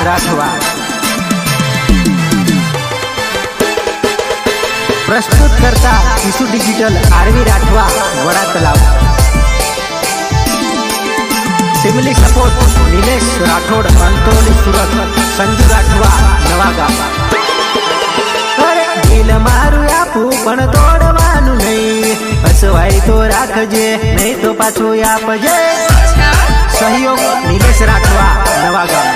राठवा। प्रस्तुत करता ईशू digital RV Rathwa Vada Talav. Family support Nilesh Rathod अंतोली सूरत संजू राठवा नवागाम। अरे दिल मारू आपू पण तोड़वानु नहीं, हसवाई तो राखजे नहीं तो पाछो आपजे। सहयोग निलेश राठवा नवागाम।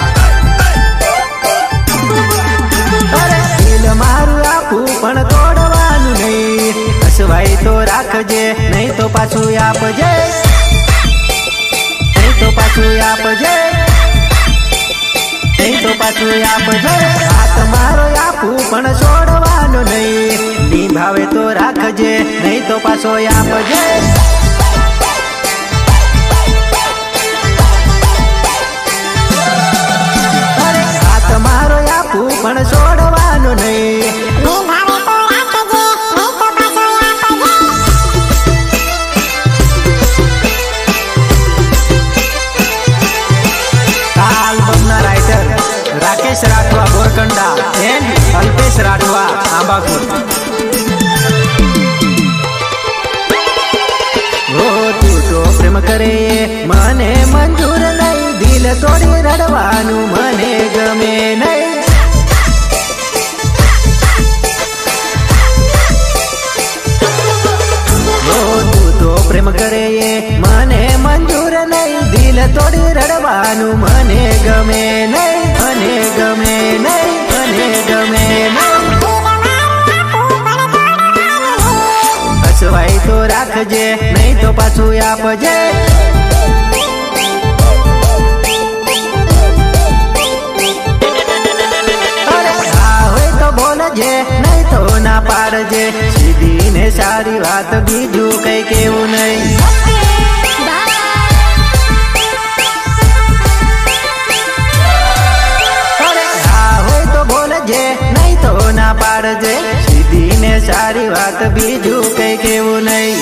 अरे दिल मारू आपू पण तोड़वानु नहीं, हसवाई तो राखजे नहीं तो पाछो आपजे, नहीं तो पाछो आपजे, नहीं तो पाछो आपजे। हाथ मारो आपू पण छोड़वानु नहीं, निभावे तो राखजे नहीं तो पाछो आपजे। अरे हाथ मारो आपू पण छोड़वानु नहीं, राकेश राठवा बोरकंडा एंड अल्पेश राठवा आंबापुर। हो तू तो प्रेम करे मने मंजूर नहीं, दिल तोड़ी रड़वानु मने गमे नहीं। हो तू तो प्रेम करे मने मंजूर नहीं, दिल तोड़ी रड़वानु मने गमे नहीं, मने गमे नहीं, मने गमे नहीं। हसवाई तो राखजे नहीं तो पाछू आपजे। अरे हाँ होय तो बोलजे नहीं तो ना पाड़जे, सीधी ने सारी बात बीजू कई केवू नहीं। नहीं तो ना पाड़जे, सीधी ने सारी बात बीजू कई केवू नहीं।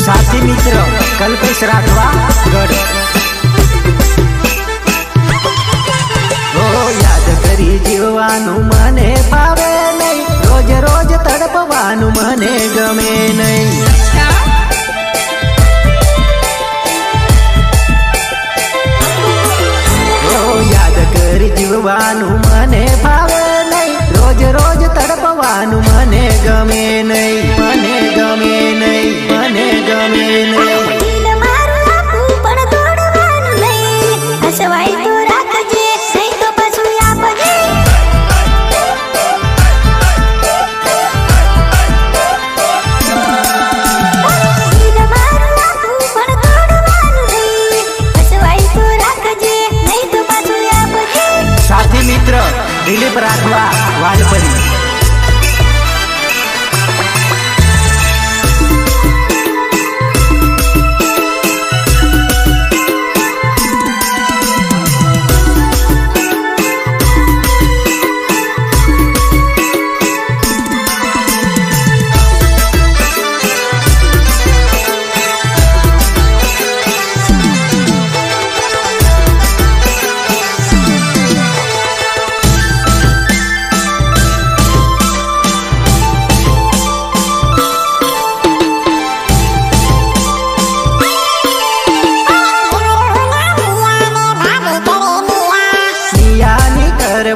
साथी मित्र कल्पेश राठवा गढ़। ओ याद करी जीववानु मने भावे नहीं, रोज रोज तड़पवानु मने गमे नहीं। याद कर जीववानु मने भावे नहीं, रोज रोज तड़पवानु मने गमे नहीं, मने गमे नहीं, मने गमे नहीं। दिल मारू आपू पण तोड़वानु नहीं, हसवाई तो राखजे नहीं तो पाछू आपजे। दिल मारू आपू पण तोड़वानु नहीं, हसवाई तो राखजे नहीं तो पाछू आपजे। साथी मित्र दिलीप राठवा वालपरी।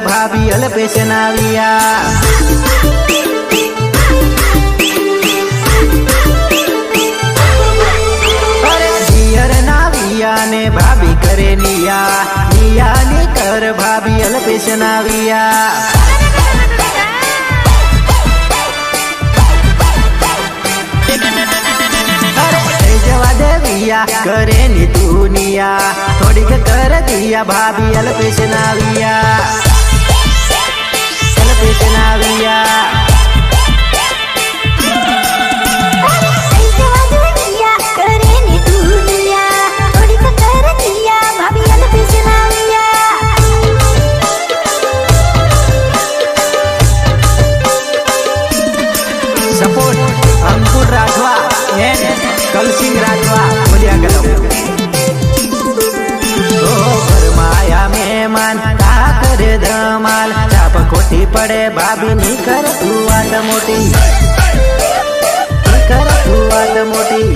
भाभी अल्पेश नाविया। अरे जियर नाविया ने भाभी करे निया, निया नी कर भाभी अल्पेश नाविया। जवा देविया करे नी दुनिया, थोड़ी कर दिया भाभी अल्पेश नाविया, अल्पेश नाविया। सपोर्ट રાઠવા એન કલસિંહ રાઠવા બોલ્યા કરો ઓ ઘરમાયા મહેમાન કા કરે ધમાલ ચાપ ખોટી પડે ભાભી ની કર તું વાત મોટી કર તું વાત મોટી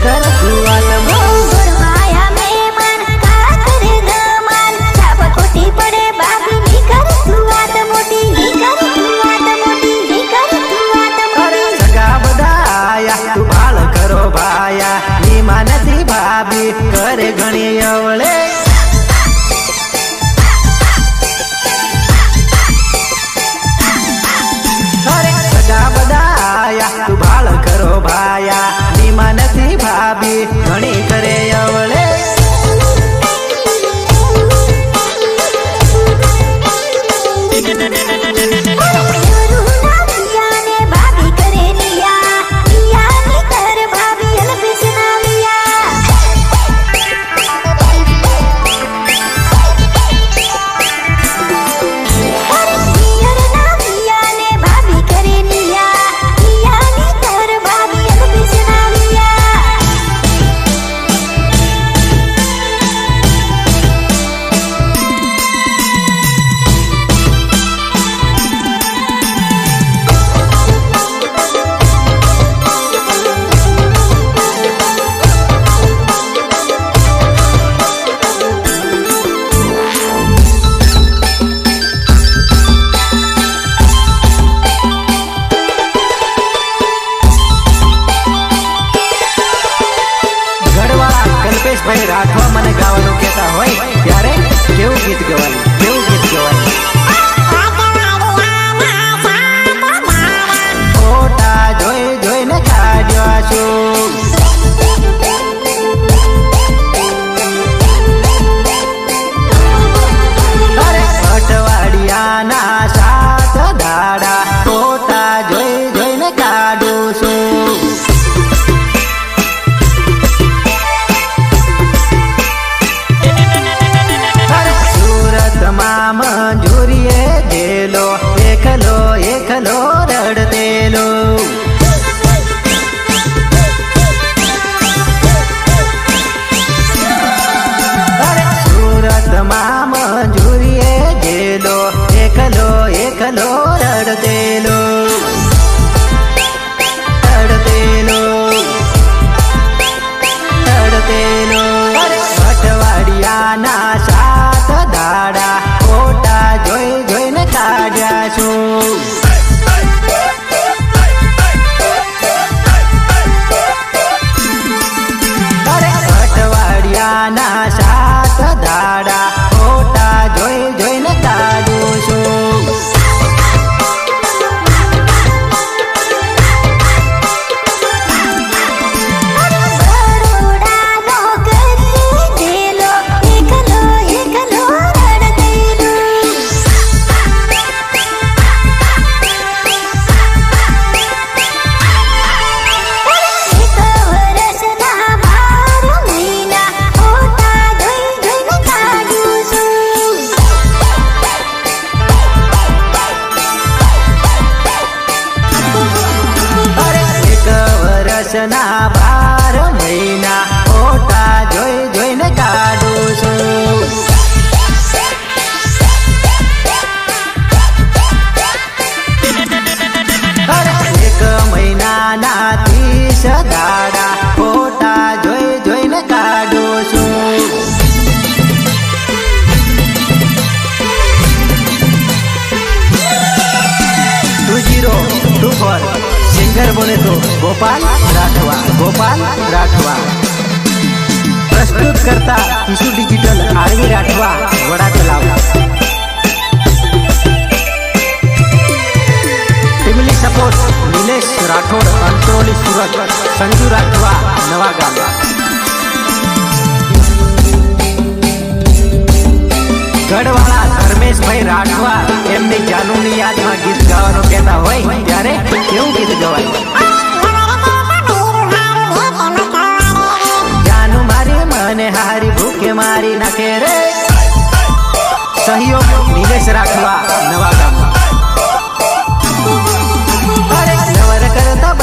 કર તું વાત મોટી ઘરમાયા મહેમાન કા કરે ધમાલ છાપ ખોટી પડે ભાભી ની કર તું વાત મોટી ની કર તું વાત મોટી ની કર તું વાત મોટી સગા બધા આયા તું ભાળ કરો ભાયા ની માનતી ભાભી કરે ઘણી અવળે સગા બધા આયા તું ભાળ કરો ભાયા ની માનતી ભાભી ઘણી કરે અવળે ભાભી કરે રિયા રિયા ની કર ભાભી અલબિસ ના ભાભી કરે રિયા રિયા ની કર ભાભી અલબિસ ના કલ્પેશભાઈ રાઠવા મને ગાવાનું કહેતા હોય ત્યારે કેવું ગીત ગવાય કેવું ગીત ગવાય ફોટા જોઈ જોઈને કાઢ્યા છું અરે અઠવાડિયાના 7 દાડા ફોટા જોઈ જોઈને કાઢું છું મંજૂરીએ દેલો એકલો એકલો રડતેલો સુરતમાં મંજૂરીએ દેલો એકલો એકલો રડતેલો રડતેલો રડતેલો અઠવાડિયાના 7 દાડા ફોટા જોઈ જોઈને કાઢ્યા છું અરે અઠવાડિયાના 7 દાડા ફોટા જોઈ જોઈને કાઢું છું વર્ષના 12 મહિના ફોટા જોઈ જોઈને કાઢું છું એક મહિનાના 30 દાડા ફોટા જોઈ જોઈને કાઢું છું 2024 સિંગર બોલે તો ગોપાલ રાઠવા પ્રસ્તુત કરતા ઈસુ ડિજિટલ આરવી રાઠવા વડા તલાવ ફેમિલી સપોર્ટ નિલેશ રાઠોડ અંતરોલી સુરત સંજુ રાઠવા નવા ગામ ગઢવાળા ધર્મેશભાઈ રાઠવા એમની જાનુની યાદમાં ગીત ગાવાનું કહેતા હોય ત્યારે કેવું ગીત ગવાય જાનુ મારી મને હારી ભૂખે મારી નાખે રે સહયોગ નિલેશ રાઠવા નવા ગામ અરે નવર કરતા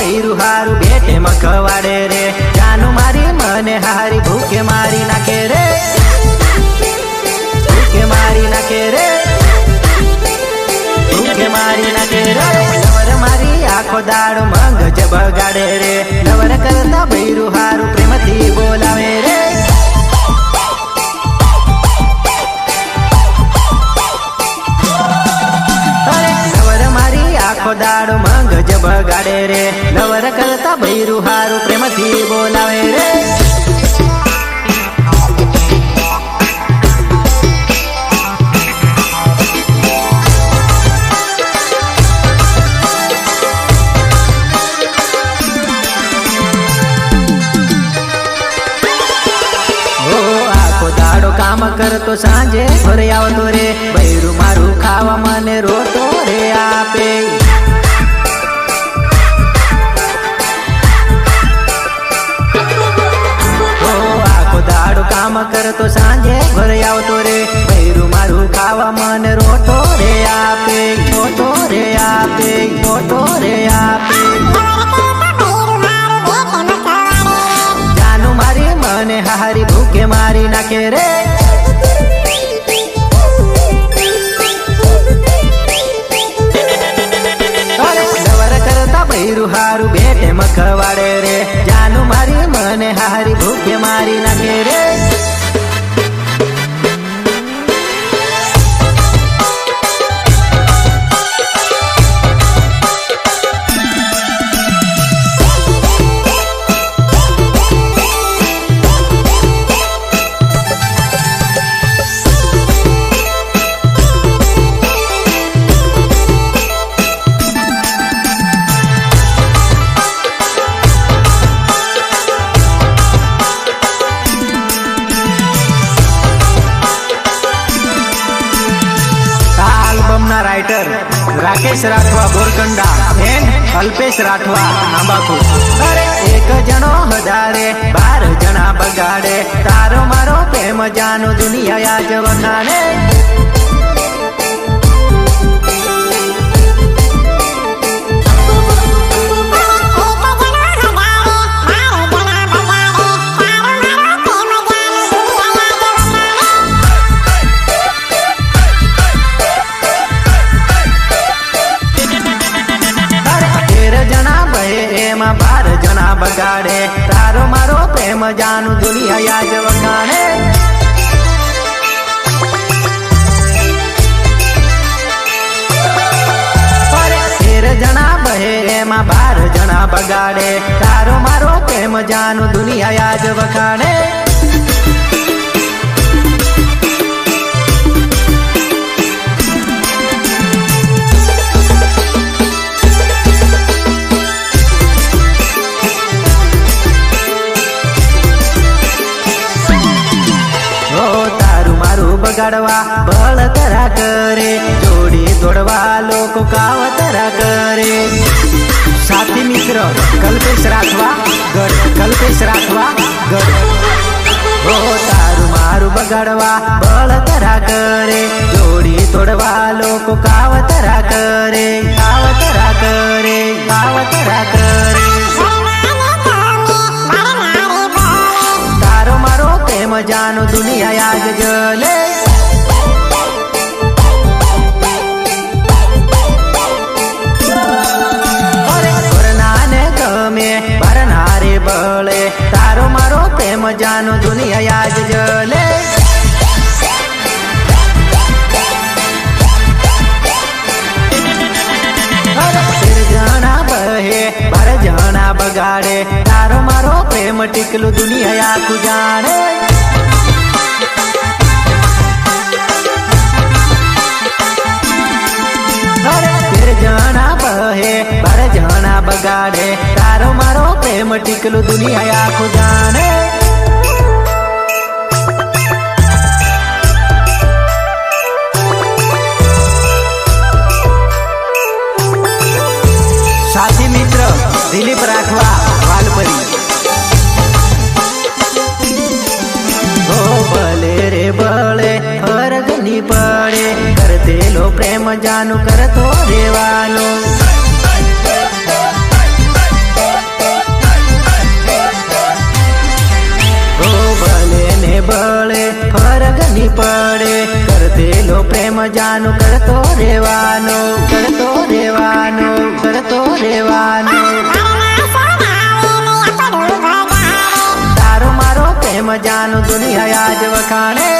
ખવાડે રે જાનું મારી મને હારી ભૂખે મારી નાખે રે ભૂખે મારી નાખે રે ભૂખે મારી નાખે રે નવર મારી આખો દાડો મંગજ બગાડે રે નવર કરતા બૈરું હારું પ્રેમથી બોલાવે રે આખો દાડો મંગજ બગાડે રે નવર કરતા બૈરું હારું પ્રેમથી બોલાવે રે આખો દાડો કામ કરતો સાંજે ઘરે આવતો રે બૈરું મારું ખાવા મને રોતો રે આપે કામ કરતો સાંજે ઘરે આવતો રે બૈરું મારું ખાવા મને રોટો રે આપે રોટો રે આપે રોટો રે આપે જાનું મારી મને હારી ભૂખે મારી નાખે રે નવર કરતા બૈરું હારું બેટે મખવાડે રે જાનું મારી મને હારી ભૂખે મારી નાખે રે રાઇટર રાકેશ રાઠવા બોરકંડા એન્ડ અલ્પેશ રાઠવા આંબાપુર અરે એક જણો હદારે 12 જણા બગાડે તારો મારો પ્રેમ જાનો દુનિયા આજ વખાણે એમાં 12 જણા બગાડે તારો મારો પ્રેમ જાનું દુનિયા આજ વખાણે અરે 13 જણા બહે એમાં 12 જણા બગાડે તારો મારો પ્રેમ જાનું દુનિયા આજ વખાણે બગાડવા બળતરા કરે જોડી તોડવા લોકો કાવતરા કરે સાથી મિત્ર કલ્પેશ રાઠવા ગઢ કલ્પેશ રાઠવા ગઢ ઓ તારું મારું બગાડવા બળતરા કરે જોડી તોડવા લોકો કાવતરા કરે કાવતરા કરે કાવતરા કરે તારો મારો પ્રેમ જાનો દુનિયા આજ જલે ભરનારે બળે તારો મારો પ્રેમ જાનો દુનિયા આજ જલે જણા બહે 12 જણા બગાડે તારો મારો પ્રેમ ટીકલું દુનિયા આખું જાણે જણા બહે 12 જણા બગાડે તારો મારો પ્રેમ ટીકલું દુનિયા આખું જાણે સાથી મિત્ર દિલીપ રાઠવા વાલપરી ઓ ભલે રે બળે હરગની પડે કરતેલો પ્રેમ જાનું કરતો રેવાનો વખાણે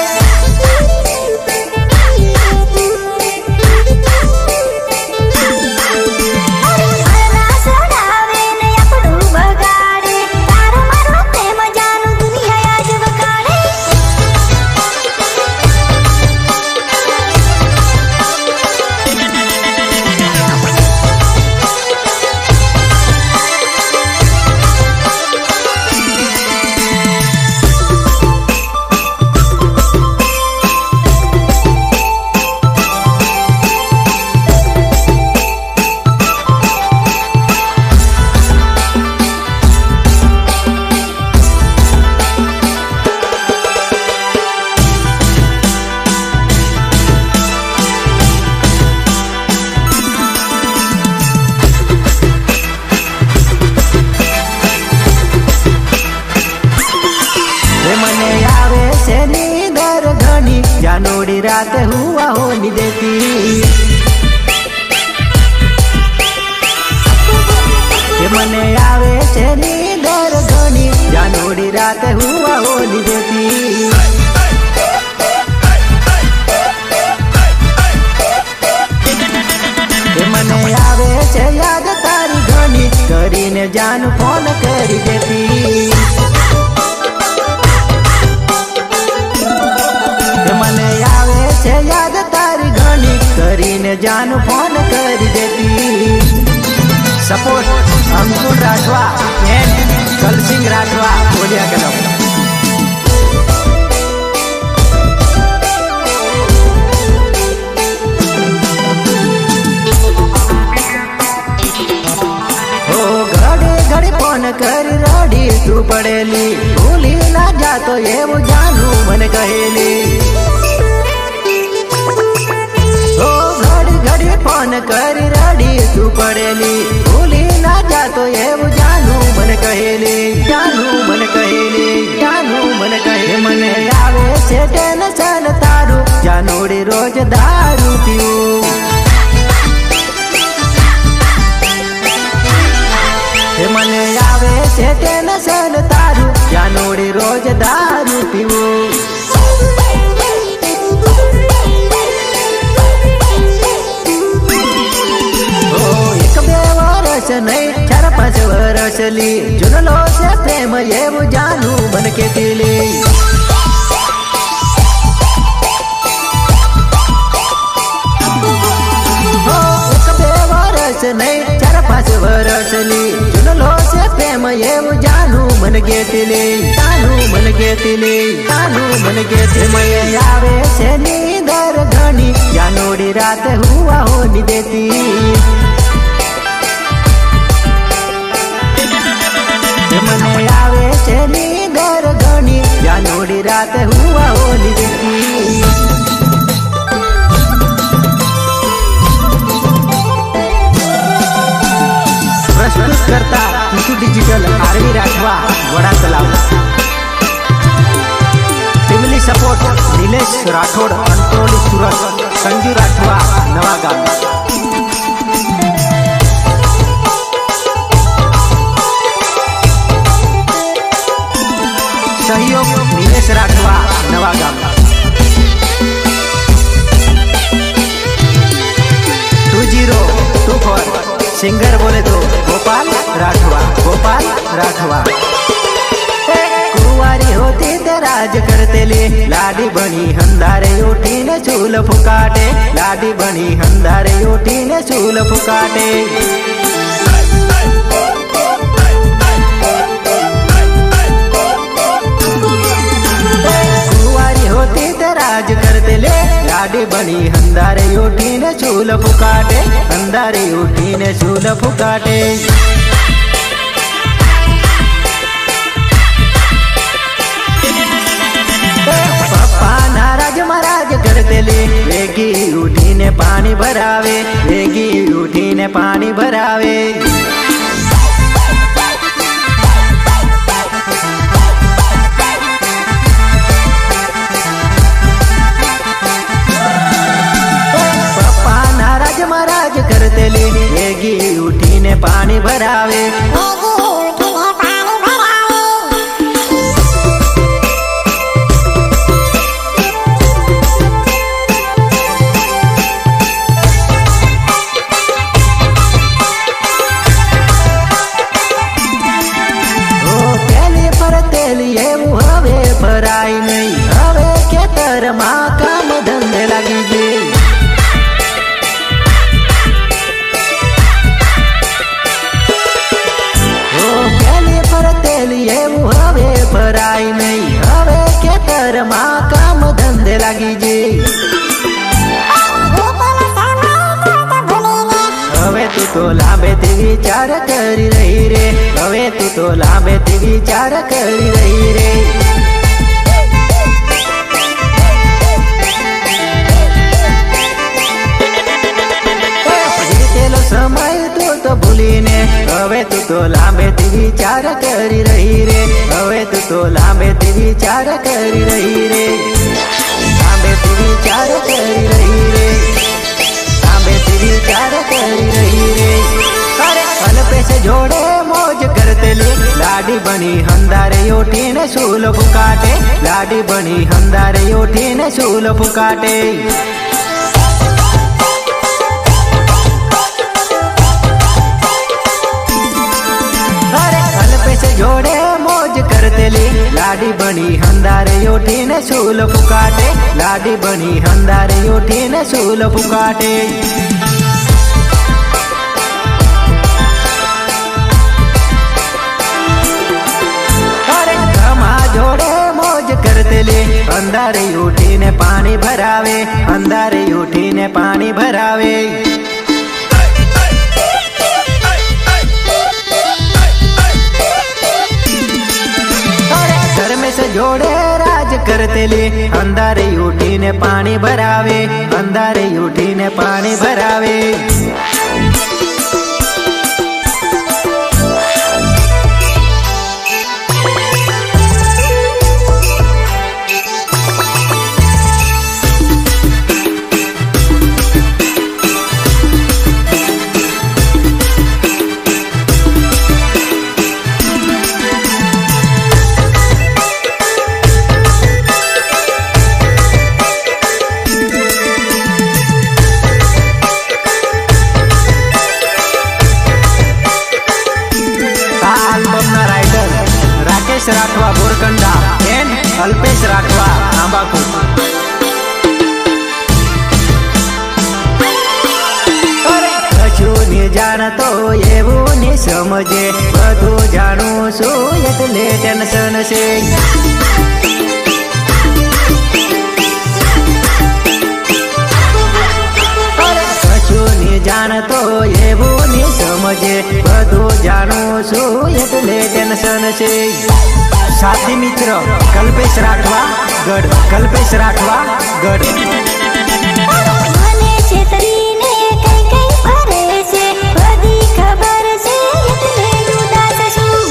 जानोड़ी रात हुआ होनी देती ये मने आवे छे नींदर घनी जानोड़ी रात हुआ होनी देती ये मने आवे छे याद तारी घनी करीने जान फोन करी देती મને આવે છે યાદ તારી ઘણી કરીને જાન ફોન કરી દેતી સપોર્ટ અંકુર રાઠવા એન્ડ કલસિંહ રાઠવા બોલ્યા કે ઘડી ઘડી ફોન કરી રડી તું પડેલી ભૂલી ના જાતો એવું જાનું મને કહેલી फोन कर रड़ी तू पड़ेली भूली ना जातो एवं जानू मन कहेली जानू मन कहेली जानू मन कहे मने आवे छे टेंशन तारू जानोड़ी रोज दारू पीऊ मने आवे छे टेंशन तारू जानोड़ी रोज दारू पीऊ नहीं 4-5 वर्ष ली जुनलो से प्रेम ये वो जानू बन के पीली वर्ष नहीं 4-5 वर्ष ली जुनलो से प्रेम ये वो जानू बन के पीली जानू बन के पीली जानू बन के मैं आवे से नींदर घनी जानोड़ी रात हुआ होनी देती મને આવે છે નીંદર ઘણી जानोड़ी रात हुआ होली देती प्रस्तुत करता टिशू digital RV Rathwa Vada Talav family support Nilesh Rathod Antroli Surat Sanju Rathwa Navagam सहयोग नीलेश राठवा नवागाम 2024 सिंगर बोले तो गोपाल राठवा गोपाल राठवा कुंवारी होती ते राज करते ले लाडी बनी हंदारे उठी ने चूल फुकाटे लाडी बनी हंदारे उठी ने चूल फुकाटे राज करते ले लाडी बनी हंदारे उठी ने चूल फुकाटे हंदारे उठी ने चूल फुकाटे पप्पा नाराज महाराज करते ले वेगी उठी ने पानी भरावे वेगी उठी ने पानी भरावे महाराज करते ले वेगी उठी ने पानी भरावे તો લાંબેથી વિચાર કરી રહી રે, હવે તું તો લાંબેથી વિચાર કરી રહી રે. વીતેલો સમય તું તો ભૂલીને હવે તું તો લાંબેથી વિચાર કરી રહી રે, હવે તું તો લાંબેથી વિચાર કરી રહી રે, લાંબેથી વિચાર કરી રહી રે, લાંબેથી વિચાર કરી રહી રે. અરે અલ્પેશ જોડે મોજ કરતેલી લાડી બની હંદારે ઉઠીને શૂલ ફૂકાટે, લાડી બની હંદારે ઉઠીને શૂલ ફૂકાટે. જોડે મોજ કરતેલી લાડી બની હંદારે ઉઠીને શૂલ ફૂકાટે, લાડી બની હંદારે ઉઠીને શૂલ ફૂકાટે. અરે ઘમા જોડે મોજ કરતેલી અંધારે ઉઠીને પાણી ભરાવે, અંધારે ઉઠીને પાણી ભરાવે. જોડે રાજ કરતેલી અંધારે ઉઠીને પાણી ભરાવે, અંધારે ઉઠીને પાણી ભરાવે. રાઠવા બોરકંડા એન્ડ અલ્પેશ રાઠવા આંબાકુટ. કશું ને જાણતો એવું ને સમજે, બધું જાણું છું એટલે ટેન્શન છે. કશું ને જાણતો એવું ને સમજે, બધું જાણું છું એટલે ટેન્શન છે. સાથી મિત્ર કલ્પેશ રાઠવા ગઢ, કલ્પેશ રાઠવા ગઢ. મને છેતરીને કઈ કઈ ફરે છે, બધી ખબર છે એટલે ઉદાસ છું.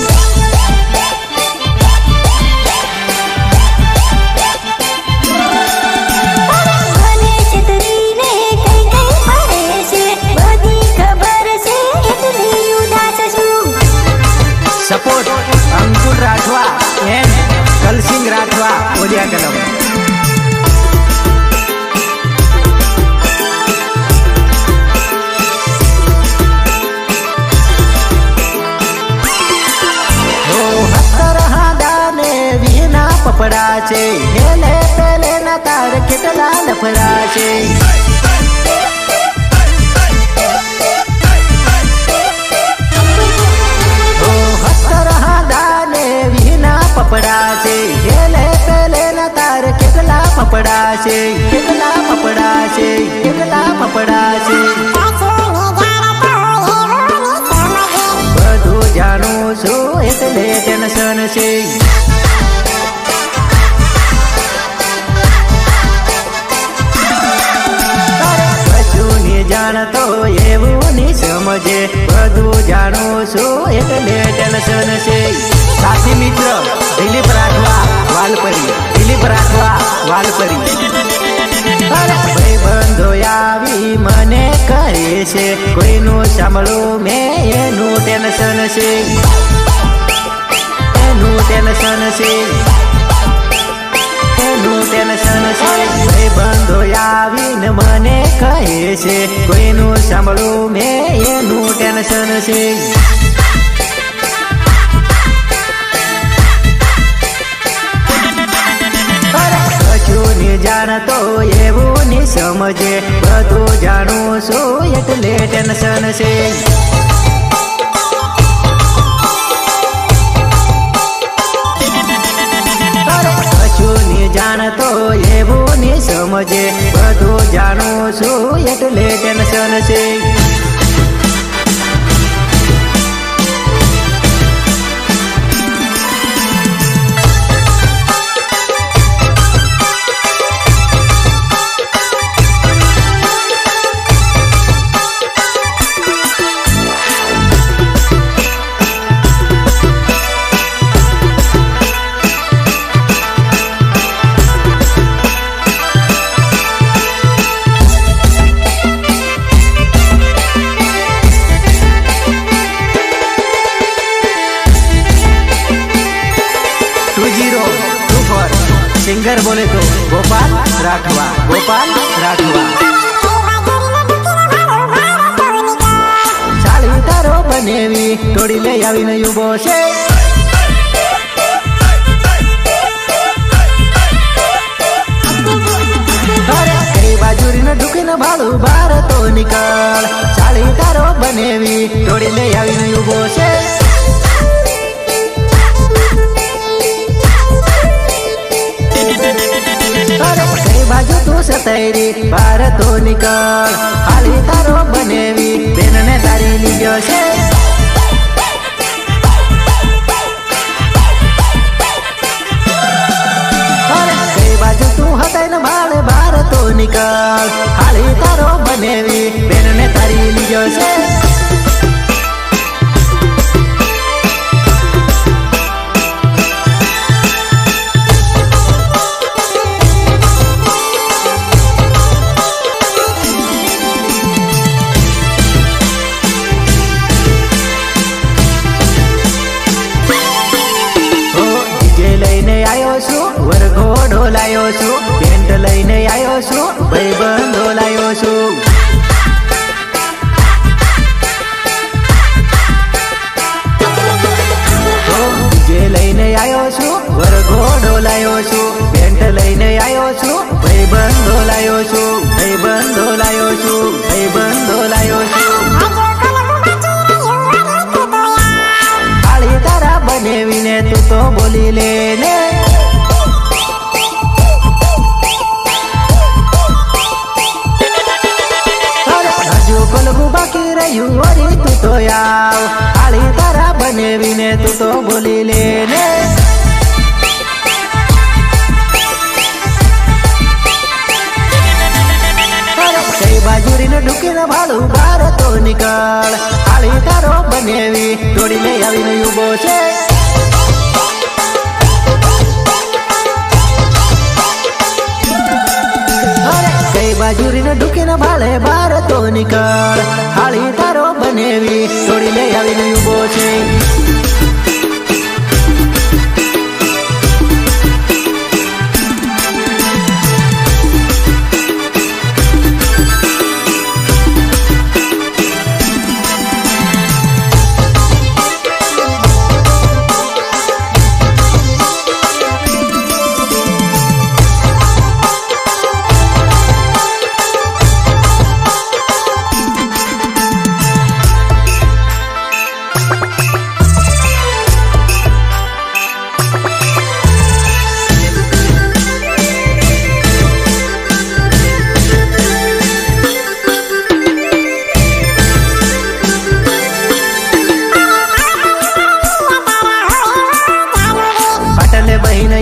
મને છેતરીને કઈ કઈ ફરે છે, બધી ખબર છે એટલે ઉદાસ છું. સપોર્ટ અંકુર રાઠવા એન્ડ કલસિંગ રાઠવા ઓલિયા કલમ. વિના પપડા છે, હેલે પેલે ના તાર કેટલા લફડા છે. પપડા છે હેલે પેલે ના તાર કેટલા પપડા છે, કેટલા પપડા છે, કેટલા પપડા છે. બધું જાણું છું એટલે ટેન્શન છે. કશું ને જાણતો એવું ની સમજે, બધું જાણું છું એટલે ટેન્શન છે. સાથી મિત્ર દિલીપ રાઠવા વાલપરી, દિલીપ રાઠવા વાલપરી. ભાઈબંધો આવી મને કહે છે, કોઈનું સાંભળું મેં એનું ટેન્શન છે, એનું ટેન્શન છે, એનું ટેન્શન છે. ભાઈબંધો આવીને મને કહે છે, કોઈનું સાંભળું મેં એનું ટેન્શન છે. જાણતો એવું ની સમજે, બધું જાણું છું એટલે ટેન્શન છે. કશું ની જાણતો એવું ની સમજે, બધું જાણું છું એટલે ટેન્શન છે. सिंगर बोले तो गोपाल राठवा, गोपाल राठवा। साड़ी तारो बनेवी तोड़ी ले आवी न युबो छे। कई बाजुरी न ढुकी न भाड़ू बार तो निकल। साड़ी तारो बनेवी तोड़ी ले आवी न युबो छे। बाजू तू सतैरी बार तो निकल। हाली तारो बनेवी बेन ने तारी लीजो छे। कई बाजू तू हतै न भाड़े बार तो निकल। हाली तारो बनेवी बेन ने तारी लीजो छे। वरघोड़ो लायो छू, पेंट लईने आयो छू, भाईबंधो लायो छू। डीजे लईने आयो छू, वरघोड़ो लायो छू, पेंट लईने आयो छू, भाईबंधो लायो छू, भाईबंधो लायो छू, भाईबंधो लायो छू। थाली तारा बनेवीने तू तो बोली लेने। बाकी रही वरी तू तो याव। थाली तारा बनेवीने तू तो बोली लेने। कई बाजुरी न ढुकी न भाड़ू बार तो निकल। थाली तारो बनेवी तोड़ी ले आवी न युबो छे। बाजुरी न ढुकी न भाड़े बार तो निकल। थाली तारो बनेवी तोड़ी ले आवी न युबो छे।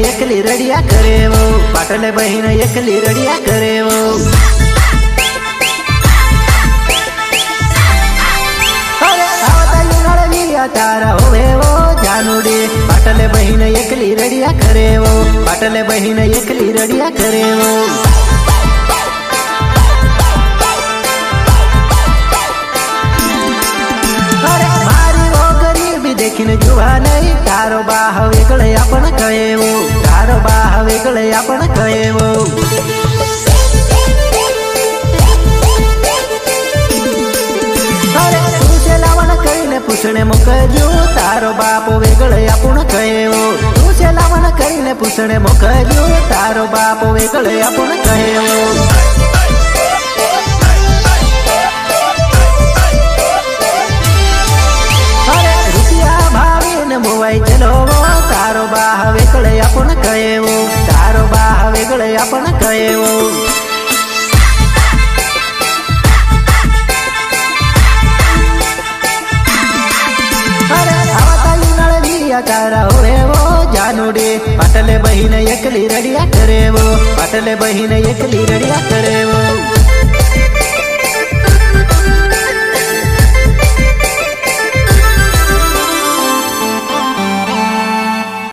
एकली रड़िया करे वो, पाटले बहिन एकली रड़िया करे वो। तारा होवे वो जानूडी। पाटले बहिन एकली रड़िया करे वो, पाटले बहिन एकली रड़िया करे वो। मारी वो गरीबी देखीने जुवा नहीं। तारो बाह वेगळे आपण कहेवो, तारो बाह वेगळे आपण कहेवो। तू से लावण करीने पूछणे मोकल्यो। तारो बाप वेगळे आपण कहेवो। तू से लावण करीने पूछणे मोकल्यो। तारो बाप वेगळे आपण कहेवो। मोबाई चलो तारो बाह वेगळे आपण कहेवो, तारो बाह वेगळे आपण कहेवो। तारा होवे वो जानूडी। पाटले बहिन एकली रड़िया करे वो, पाटले बहिन एकली रड़िया करे वो।